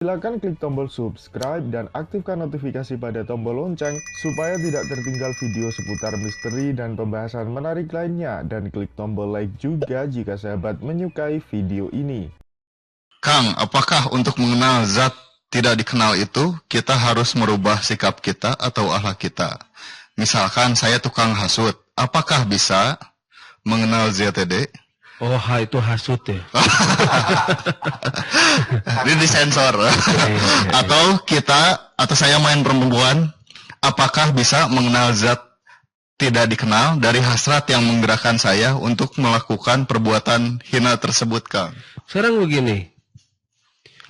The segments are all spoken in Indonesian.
Silakan klik tombol subscribe dan aktifkan notifikasi pada tombol lonceng supaya tidak tertinggal video seputar misteri dan pembahasan menarik lainnya, dan klik tombol like juga jika sahabat menyukai video ini. Kang, apakah untuk mengenal zat tidak dikenal itu kita harus merubah sikap kita atau akhlak kita? Misalkan saya tukang hasut, apakah bisa mengenal ZTD? Oh, itu hasut ya. Ini disensor. Atau saya main perempuan, apakah bisa mengenal zat tidak dikenal dari hasrat yang menggerakkan saya untuk melakukan perbuatan hina tersebut, Kang? Sekarang begini,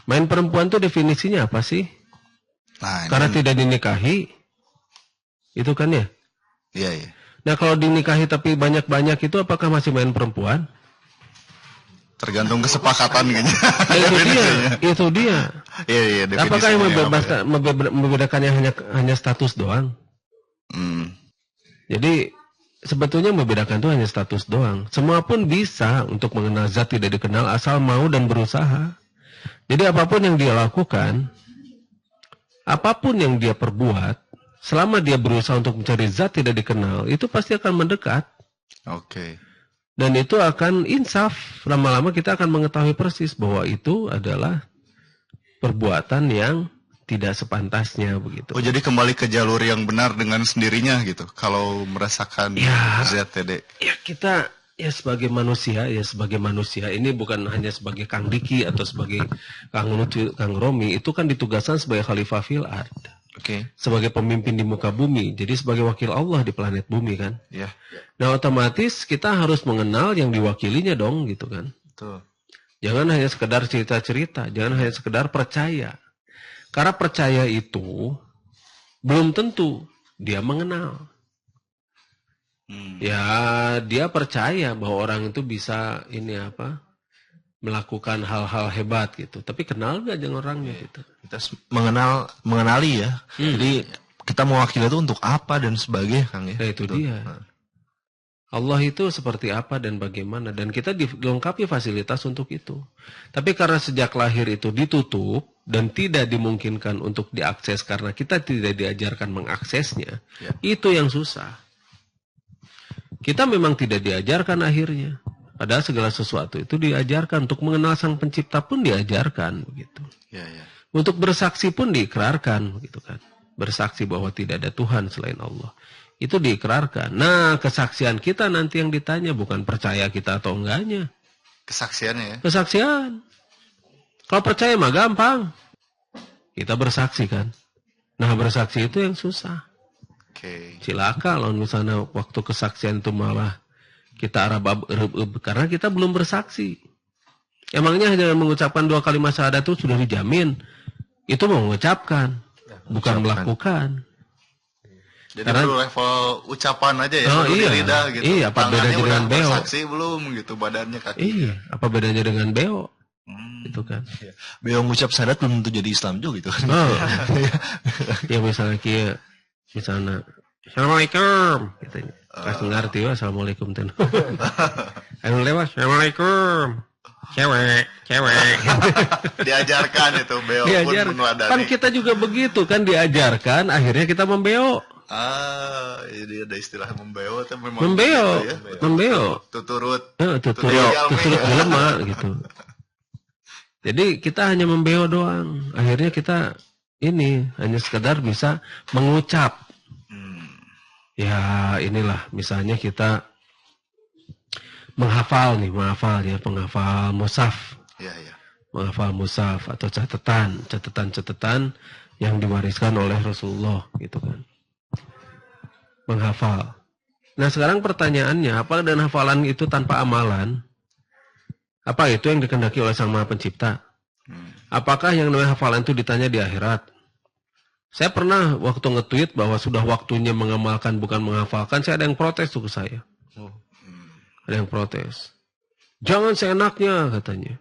main perempuan itu definisinya apa sih? Nah, Karena tidak dinikahi, itu kan ya? Iya, iya. Nah, kalau dinikahi tapi banyak-banyak itu apakah masih main perempuan? Tergantung kesepakatan gitu. Itu dia. Iya, Apakah yang membedakannya hanya status doang? Jadi sebetulnya membedakan itu hanya status doang. Semua pun bisa untuk mengenal zat tidak dikenal asal mau dan berusaha. Jadi apapun yang dia lakukan, apapun yang dia perbuat, selama dia berusaha untuk mencari zat tidak dikenal, itu pasti akan mendekat. Oke. Dan itu akan insaf. Lama-lama kita akan mengetahui persis bahwa itu adalah perbuatan yang tidak sepantasnya begitu. Oh, jadi kembali ke jalur yang benar dengan sendirinya gitu. Kalau merasakan ZTD. Ya kita sebagai manusia, ini bukan hanya sebagai Kang Diki atau sebagai Kang Lucu, Kang Romi, itu kan ditugaskan sebagai khalifah fil ard. Oke. Sebagai pemimpin di muka bumi, jadi sebagai wakil Allah di planet bumi kan. Iya. Nah, otomatis kita harus mengenal yang diwakilinya dong gitu kan. Betul. Jangan hanya sekedar cerita-cerita, jangan hanya sekedar percaya. Karena percaya itu belum tentu dia mengenal. Ya, dia percaya bahwa orang itu bisa melakukan hal-hal hebat gitu. Tapi kenal gak dengan orangnya gitu. Kita mengenali ya. Jadi kita mewakili itu untuk apa dan sebagainya, Kang ya. Nah, itu dia. Allah itu seperti apa dan bagaimana, dan kita dilengkapi fasilitas untuk itu. Tapi karena sejak lahir itu ditutup dan tidak dimungkinkan untuk diakses karena kita tidak diajarkan mengaksesnya, itu yang susah. Kita memang tidak diajarkan akhirnya. Padahal segala sesuatu itu diajarkan. Untuk mengenal Sang Pencipta pun diajarkan begitu. Untuk bersaksi pun diikrarkan begitu kan. Bersaksi bahwa tidak ada Tuhan selain Allah. Itu diikrarkan. Nah, kesaksian kita nanti yang ditanya bukan percaya kita atau enggaknya. Kesaksiannya ya. Kesaksian. Kalau percaya mah gampang. Kita bersaksi kan. Nah, bersaksi itu yang susah. Cilaka kalau misalnya waktu kesaksian itu malah kita arab karena kita belum bersaksi. Emangnya hanya mengucapkan 2 kalimat syahadat itu sudah dijamin? Itu mengucapkan, bukan melakukan. Jadi perlu level ucapan aja ya, lidah gitu. Iya, apa bedanya dengan beo? Bersaksi belum gitu badannya kaki. Iya, apa bedanya dengan beo? Itu kan. Beo ngucap syahadat belum tentu jadi Islam juga gitu kan. Ya misalnya Assalamualaikum katanya. Kasih ngerti wa Assalamualaikum ten. Anu lewat Assalamualaikum. Cewek. Diajarkan itu beo pun meneladani. Kan kita juga begitu kan, diajarkan, akhirnya kita membeo. Jadi ada istilah membeo itu memang membeo. Tuturut jelema gitu. Jadi kita hanya membeo doang. Akhirnya kita hanya sekedar bisa mengucap. Ya inilah misalnya kita menghafal penghafal mushaf. Menghafal mushaf atau catatan yang diwariskan oleh Rasulullah gitu kan. Menghafal. Nah, sekarang pertanyaannya, apa dan hafalan itu tanpa amalan? Apa itu yang dikehendaki oleh Sang Maha Pencipta? Apakah yang namanya hafalan itu ditanya di akhirat? Saya pernah waktu nge-tweet bahwa sudah waktunya mengamalkan bukan menghafalkan, saya ada yang protes tuh ke saya. Ada yang protes. Jangan seenaknya katanya.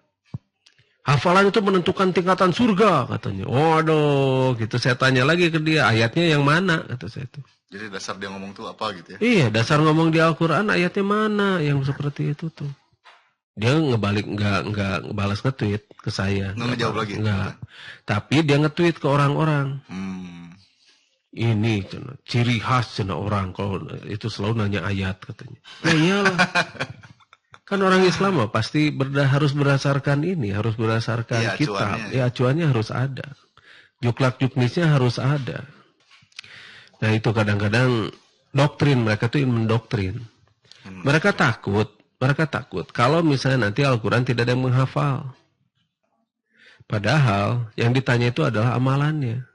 Hafalan itu menentukan tingkatan surga katanya. Waduh, gitu saya tanya lagi ke dia, ayatnya yang mana kata saya itu. Jadi dasar dia ngomong tuh apa gitu ya? Iya, dasar ngomong di Al-Qur'an ayatnya mana yang seperti itu tuh. Dia nggak balas nge-tweet ke saya. Nggak ngejawab lagi? Nggak. Tapi dia nge-tweet ke orang-orang. Ini ciri khas orang kalau itu selalu nanya ayat katanya. Ya iyalah. Kan orang Islam mah pasti harus berdasarkan ini, harus berdasarkan kitab. Ya acuannya harus ada. Juklak juknisnya harus ada. Nah itu kadang-kadang doktrin mereka tuh mendoktrin. Mereka takut kalau misalnya nanti Al-Quran tidak ada yang menghafal. Padahal yang ditanya itu adalah amalannya.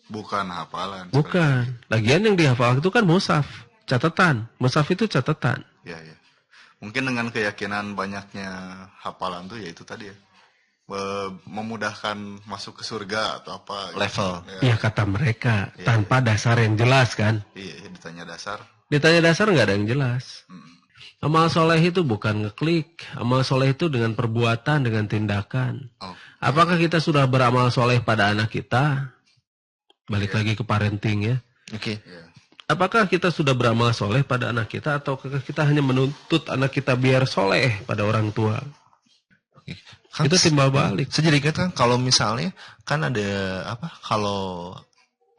Bukan hafalan. Bukan. Lagian yang dihafal itu kan mushaf, catatan. Mushaf itu catatan. Ya. Mungkin dengan keyakinan banyaknya hafalan tuh ya itu tadi ya. Memudahkan masuk ke surga atau apa. Level. Ya kata mereka. Tanpa dasar yang jelas kan. Iya, ditanya dasar. Ditanya dasar nggak ada yang jelas. Amal soleh itu bukan ngeklik. Amal soleh itu dengan perbuatan, dengan tindakan. Apakah kita sudah beramal soleh pada anak kita? Balik lagi ke parenting ya. Oke. Apakah kita sudah beramal soleh pada anak kita atau kita hanya menuntut anak kita biar soleh pada orang tua? Kan itu timbal balik. Saya jadi ingat kan kalau misalnya kan ada kalau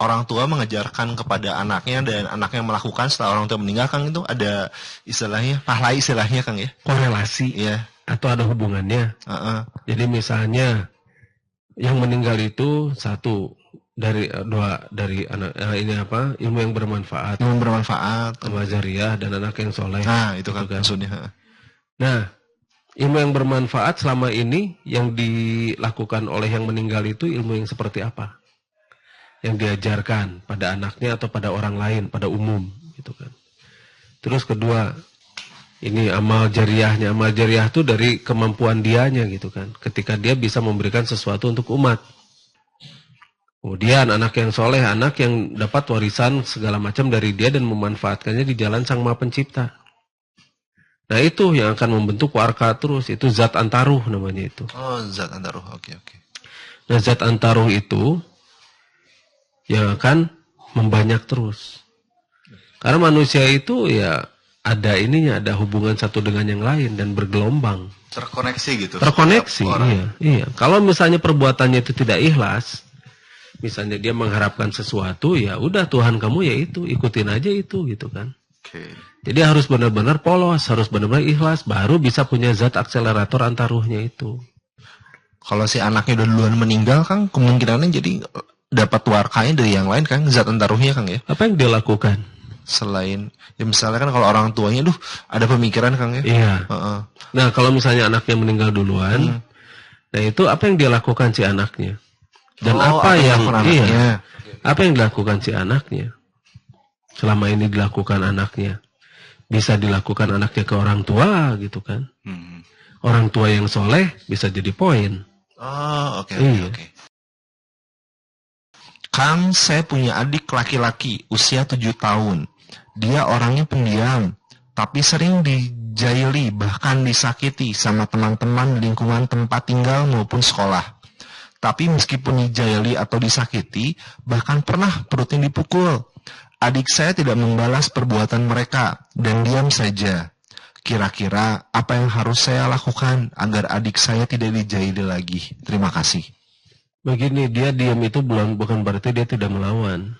orang tua mengajarkan kepada anaknya dan anaknya melakukan setelah orang tua meninggal, kan itu ada istilahnya pahala istilahnya Kang ya. Korelasi ya. Atau ada hubungannya. Jadi misalnya yang meninggal itu satu dari anak ini ilmu yang bermanfaat. Ilmu bermanfaat. Amal jariah dan anak yang soleh. Nah itu kan maksudnya. Nah ilmu yang bermanfaat selama ini yang dilakukan oleh yang meninggal itu ilmu yang seperti apa? Yang diajarkan pada anaknya atau pada orang lain, pada umum gitu kan. Terus kedua, ini amal jariahnya. Amal jariah itu dari kemampuan dianya gitu kan. Ketika dia bisa memberikan sesuatu untuk umat. Kemudian anak yang soleh, anak yang dapat warisan segala macam dari dia dan memanfaatkannya di jalan Sang Maha Pencipta. Nah itu yang akan membentuk warka terus. Itu zat antaruh namanya itu. Oh zat antaruh, oke. Nah zat antaruh itu yang akan membanyak terus. Karena manusia itu ya ada ininya, ada hubungan satu dengan yang lain dan bergelombang. Terkoneksi gitu. Terkoneksi, iya. Kalau misalnya perbuatannya itu tidak ikhlas, misalnya dia mengharapkan sesuatu, ya udah Tuhan kamu ya itu, ikutin aja itu gitu kan. Jadi harus benar-benar polos, harus benar-benar ikhlas, baru bisa punya zat akselerator antaruhnya itu. Kalau si anaknya udah duluan meninggal Kang, kemungkinannya jadi dapat warkanya dari yang lain Kang, zat antaruhnya Kang ya. Apa yang dia lakukan? Selain, ya misalnya kan kalau orang tuanya, ada pemikiran Kang ya. Iya. Nah kalau misalnya anaknya meninggal duluan, nah itu apa yang dia lakukan si anaknya? Dan apa yang dilakukan si anaknya? Selama ini dilakukan anaknya. Bisa dilakukan anaknya ke orang tua gitu kan. Orang tua yang soleh bisa jadi poin. Oke. Kang, saya punya adik laki-laki usia 7 tahun. Dia orangnya pendiam, tapi sering dijaili bahkan disakiti sama teman-teman di lingkungan tempat tinggal maupun sekolah. Tapi meskipun dijaili atau disakiti, bahkan pernah perutnya dipukul. Adik saya tidak membalas perbuatan mereka dan diam saja. Kira-kira apa yang harus saya lakukan agar adik saya tidak dijaili lagi? Terima kasih. Begini, dia diam itu bukan berarti dia tidak melawan.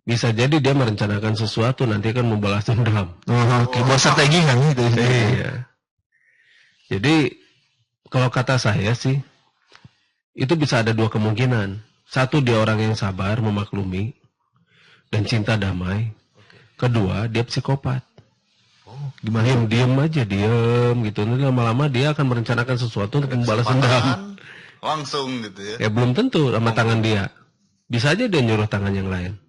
Bisa jadi dia merencanakan sesuatu, nanti akan membalas dendam. Buat strategi kan gitu. Iya. Jadi, kalau kata saya sih, itu bisa ada dua kemungkinan. Satu, dia orang yang sabar, memaklumi, dan cinta damai. Kedua, dia psikopat. Gimana? Diam aja, diam gitu. Nanti lama-lama dia akan merencanakan sesuatu untuk membalas dendam. Langsung gitu ya. Ya belum tentu sama tangan dia. Bisa aja dia nyuruh tangan yang lain.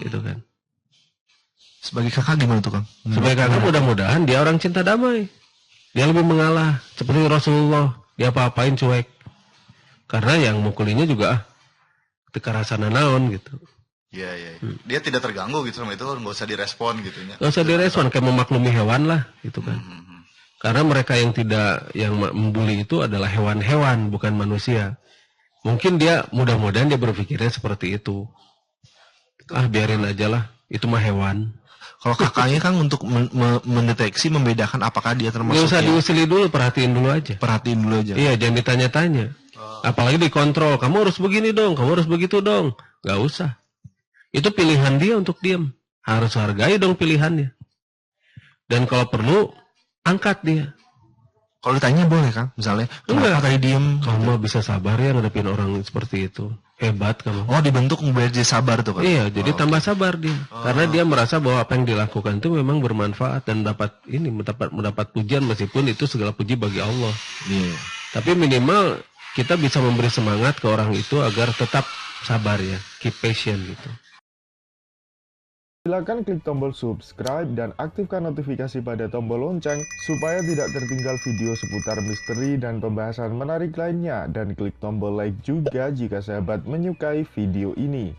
Gitu kan. Sebagai kakak gimana tuh Kang? Sebagai kakak mudah-mudahan dia orang cinta damai. Dia lebih mengalah. Seperti Rasulullah. Dia apa-apain cuek. Karena yang mukulinya juga ketika rasa naon gitu. Iya. Dia tidak terganggu gitu sama itu, nggak usah direspon gitu ya. Nggak usah direspon, kayak memaklumi hewan lah gitu kan. Karena mereka yang membuli itu adalah hewan-hewan, bukan manusia. Mungkin dia mudah-mudahan dia berpikirnya seperti itu. Biarin aja lah, itu mah hewan. Kalau kakaknya kan untuk mendeteksi, membedakan apakah dia Nggak termasuk usah yang diusili dulu, perhatiin dulu aja. perhatiin dulu aja. Iya, jangan ditanya-tanya. Apalagi dikontrol, kamu harus begini dong, kamu harus begitu dong. Nggak usah. Itu pilihan dia untuk diam. Harus hargai dong pilihannya. Dan kalau perlu, angkat dia. Kalau ditanya boleh kan, misalnya kenapa Enggak. tadi diem? Kamu bisa sabar ya ngadepin orang seperti itu. Hebat kamu. Oh, dibentuk biar dia sabar tuh kan? Iya, jadi tambah sabar dia. Karena dia merasa bahwa apa yang dilakukan itu memang bermanfaat dan mendapat pujian, meskipun itu segala puji bagi Allah. Iya. Tapi minimal kita bisa memberi semangat ke orang itu agar tetap sabar ya, keep patient gitu. Silakan klik tombol subscribe dan aktifkan notifikasi pada tombol lonceng supaya tidak tertinggal video seputar misteri dan pembahasan menarik lainnya, dan klik tombol like juga jika sahabat menyukai video ini.